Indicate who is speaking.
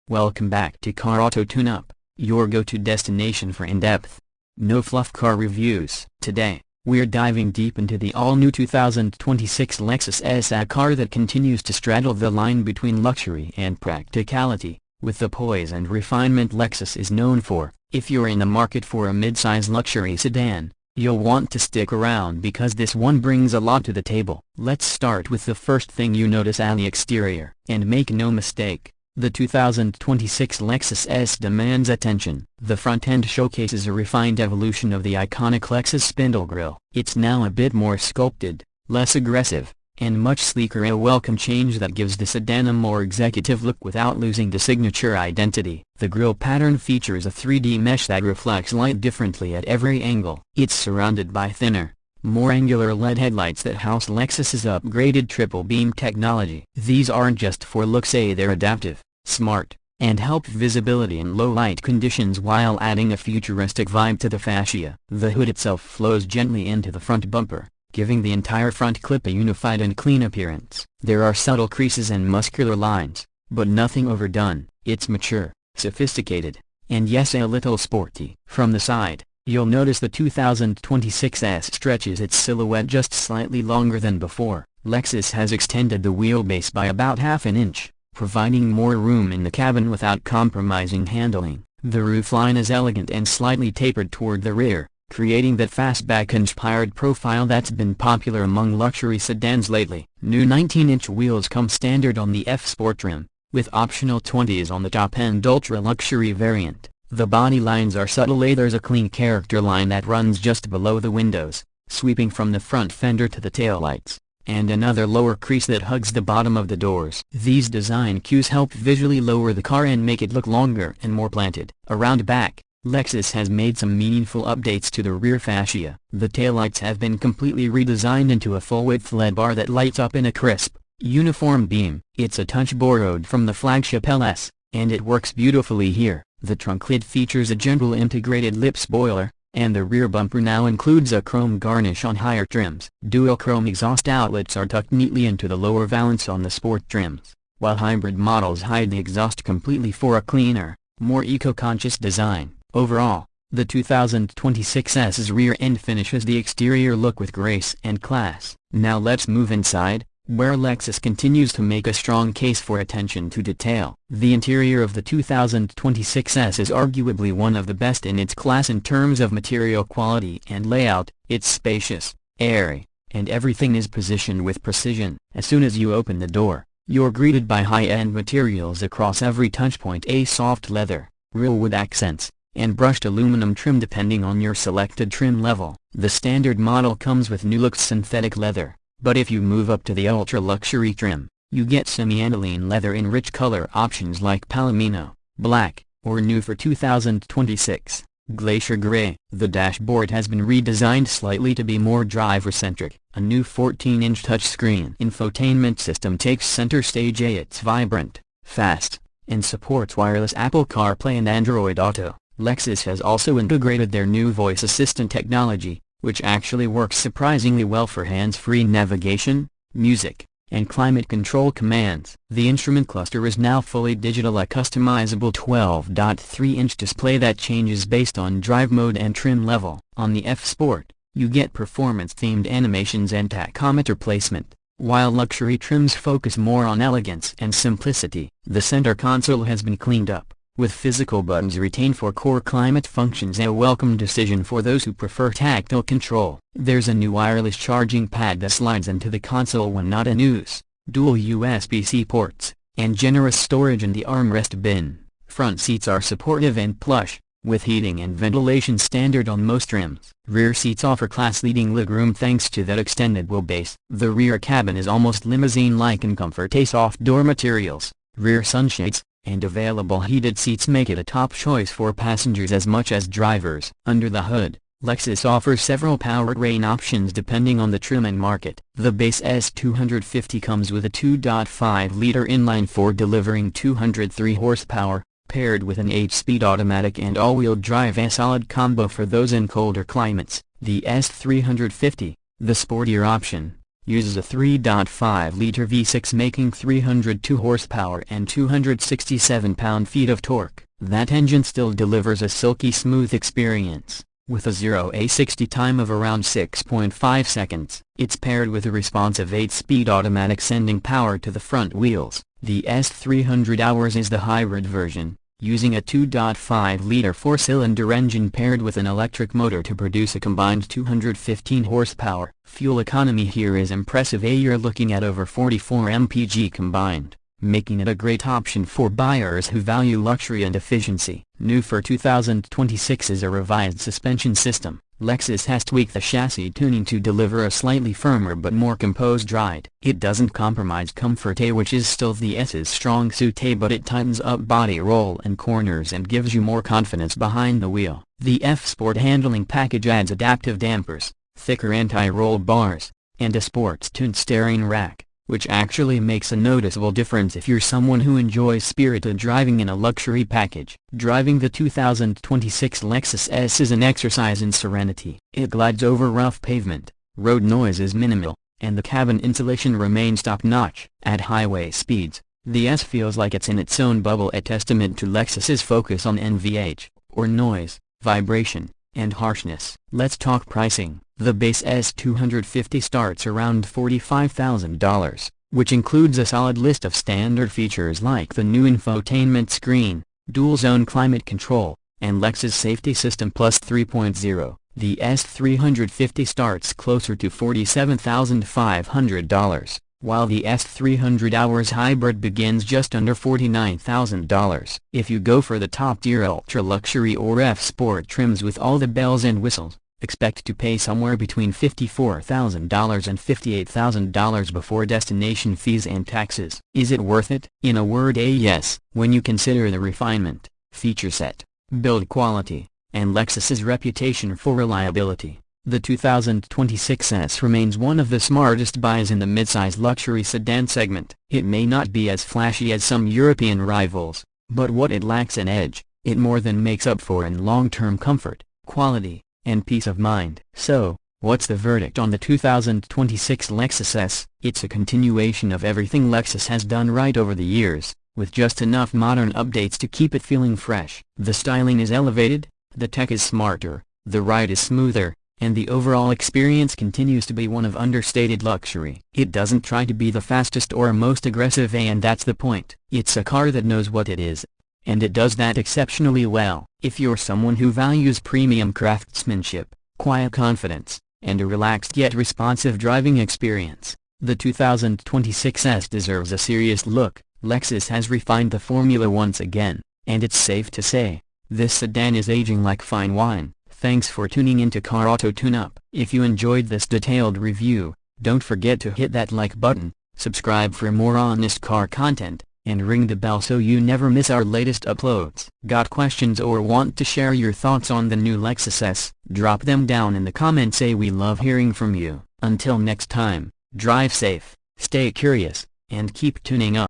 Speaker 1: Welcome back to Car Auto Tune-Up, your go-to destination for in-depth, no-fluff car reviews. Today, we're diving deep into the all-new 2026 Lexus ES, a car that continues to straddle the line between luxury and practicality, with the poise and refinement Lexus is known for. If you're in the market for a mid-size luxury sedan, you'll want to stick around because this one brings a lot to the table. Let's start with the first thing you notice on the exterior. And make no mistake, the 2026 Lexus ES demands attention. The front end showcases a refined evolution of the iconic Lexus spindle grille. It's now a bit more sculpted, less aggressive, and much sleeker, a welcome change that gives the sedan a more executive look without losing the signature identity. The grille pattern features a 3D mesh that reflects light differently at every angle. It's surrounded by thinner, more angular LED headlights that house Lexus's upgraded triple beam technology. These aren't just for looks, they're adaptive, smart, and help visibility in low light conditions while adding a futuristic vibe to the fascia. The hood itself flows gently into the front bumper, giving the entire front clip a unified and clean appearance. There are subtle creases and muscular lines, but nothing overdone. It's mature, sophisticated, and yes, a little sporty. From the side, you'll notice the 2026 ES stretches its silhouette just slightly longer than before. Lexus has extended the wheelbase by about half an inch, providing more room in the cabin without compromising handling. The roofline is elegant and slightly tapered toward the rear, creating that fastback-inspired profile that's been popular among luxury sedans lately. New 19-inch wheels come standard on the F Sport trim, with optional 20s on the top-end ultra-luxury variant. The body lines are subtle. There's a clean character line that runs just below the windows, sweeping from the front fender to the taillights, and another lower crease that hugs the bottom of the doors. These design cues help visually lower the car and make it look longer and more planted. Around back, Lexus has made some meaningful updates to the rear fascia. The taillights have been completely redesigned into a full-width LED bar that lights up in a crisp, uniform beam. It's a touch borrowed from the flagship LS, and it works beautifully here. The trunk lid features a gentle integrated lip spoiler, and the rear bumper now includes a chrome garnish on higher trims. Dual chrome exhaust outlets are tucked neatly into the lower valance on the sport trims, while hybrid models hide the exhaust completely for a cleaner, more eco-conscious design. Overall, the 2026 ES's rear end finishes the exterior look with grace and class. Now let's move inside, where Lexus continues to make a strong case for attention to detail. The interior of the 2026 ES is arguably one of the best in its class in terms of material quality and layout. It's spacious, airy, and everything is positioned with precision. As soon as you open the door, you're greeted by high-end materials across every touchpoint: a soft leather, real wood accents, and brushed aluminum trim depending on your selected trim level. The standard model comes with new looks synthetic leather, but if you move up to the ultra-luxury trim, you get semi-aniline leather in rich color options like palomino, black, or new for 2026, glacier gray. The dashboard has been redesigned slightly to be more driver-centric. A new 14-inch touchscreen infotainment system takes center stage. It's vibrant, fast, and supports wireless Apple CarPlay and Android Auto. Lexus has also integrated their new voice assistant technology, which actually works surprisingly well for hands-free navigation, music, and climate control commands. The instrument cluster is now fully digital, a customizable 12.3-inch display that changes based on drive mode and trim level. On the F Sport, you get performance-themed animations and tachometer placement, while luxury trims focus more on elegance and simplicity. The center console has been cleaned up, with physical buttons retained for core climate functions, a welcome decision for those who prefer tactile control. There's a new wireless charging pad that slides into the console when not in use, dual USB-C ports, and generous storage in the armrest bin. Front seats are supportive and plush, with heating and ventilation standard on most trims. Rear seats offer class-leading legroom thanks to that extended wheelbase. The rear cabin is almost limousine-like in comfort. A soft door materials, rear sunshades, and available heated seats make it a top choice for passengers as much as drivers. Under the hood, Lexus offers several powertrain options depending on the trim and market. The base S250 comes with a 2.5-liter inline-4 delivering 203 horsepower, paired with an 8-speed automatic and all-wheel drive, a solid combo for those in colder climates. The S350, the sportier option, uses a 3.5-liter V6 making 302 horsepower and 267 pound-feet of torque. That engine still delivers a silky smooth experience, with a 0-60 time of around 6.5 seconds. It's paired with a responsive 8-speed automatic sending power to the front wheels. The S300 Hours is the hybrid version, using a 2.5-liter 4-cylinder engine paired with an electric motor to produce a combined 215 horsepower. Fuel economy here is impressive. You're looking at over 44 mpg combined, making it a great option for buyers who value luxury and efficiency. New for 2026 is a revised suspension system. Lexus has tweaked the chassis tuning to deliver a slightly firmer but more composed ride. It doesn't compromise comfort, which is still the S's strong suit, but it tightens up body roll and corners and gives you more confidence behind the wheel. The F-Sport handling package adds adaptive dampers, thicker anti-roll bars, and a sports-tuned steering rack, which actually makes a noticeable difference if you're someone who enjoys spirited driving in a luxury package. Driving the 2026 Lexus ES is an exercise in serenity. It glides over rough pavement, road noise is minimal, and the cabin insulation remains top-notch. At highway speeds, the ES feels like it's in its own bubble, a testament to Lexus's focus on NVH, or noise, vibration, and harshness. Let's talk pricing. The base S250 starts around $45,000, which includes a solid list of standard features like the new infotainment screen, dual-zone climate control, and Lexus Safety System Plus 3.0. The S350 starts closer to $47,500, while the S300 Hours Hybrid begins just under $49,000. If you go for the top-tier ultra-luxury or F-Sport trims with all the bells and whistles, expect to pay somewhere between $54,000 and $58,000 before destination fees and taxes. Is it worth it? In a word, yes, when you consider the refinement, feature set, build quality, and Lexus's reputation for reliability. The 2026 ES remains one of the smartest buys in the midsize luxury sedan segment. It may not be as flashy as some European rivals, but what it lacks in edge, it more than makes up for in long-term comfort, quality, and peace of mind. So, what's the verdict on the 2026 Lexus ES? It's a continuation of everything Lexus has done right over the years, with just enough modern updates to keep it feeling fresh. The styling is elevated, the tech is smarter, the ride is smoother, and the overall experience continues to be one of understated luxury. It doesn't try to be the fastest or most aggressive, and that's the point. It's a car that knows what it is, and it does that exceptionally well. If you're someone who values premium craftsmanship, quiet confidence, and a relaxed yet responsive driving experience, the 2026 ES deserves a serious look. Lexus has refined the formula once again, and it's safe to say, this sedan is aging like fine wine. Thanks for tuning into Car Auto Tune-Up. If you enjoyed this detailed review, don't forget to hit that like button, subscribe for more honest car content, and ring the bell so you never miss our latest uploads. Got questions or want to share your thoughts on the new Lexus ES? Drop them down in the comments. We love hearing from you. Until next time, drive safe, stay curious, and keep tuning up.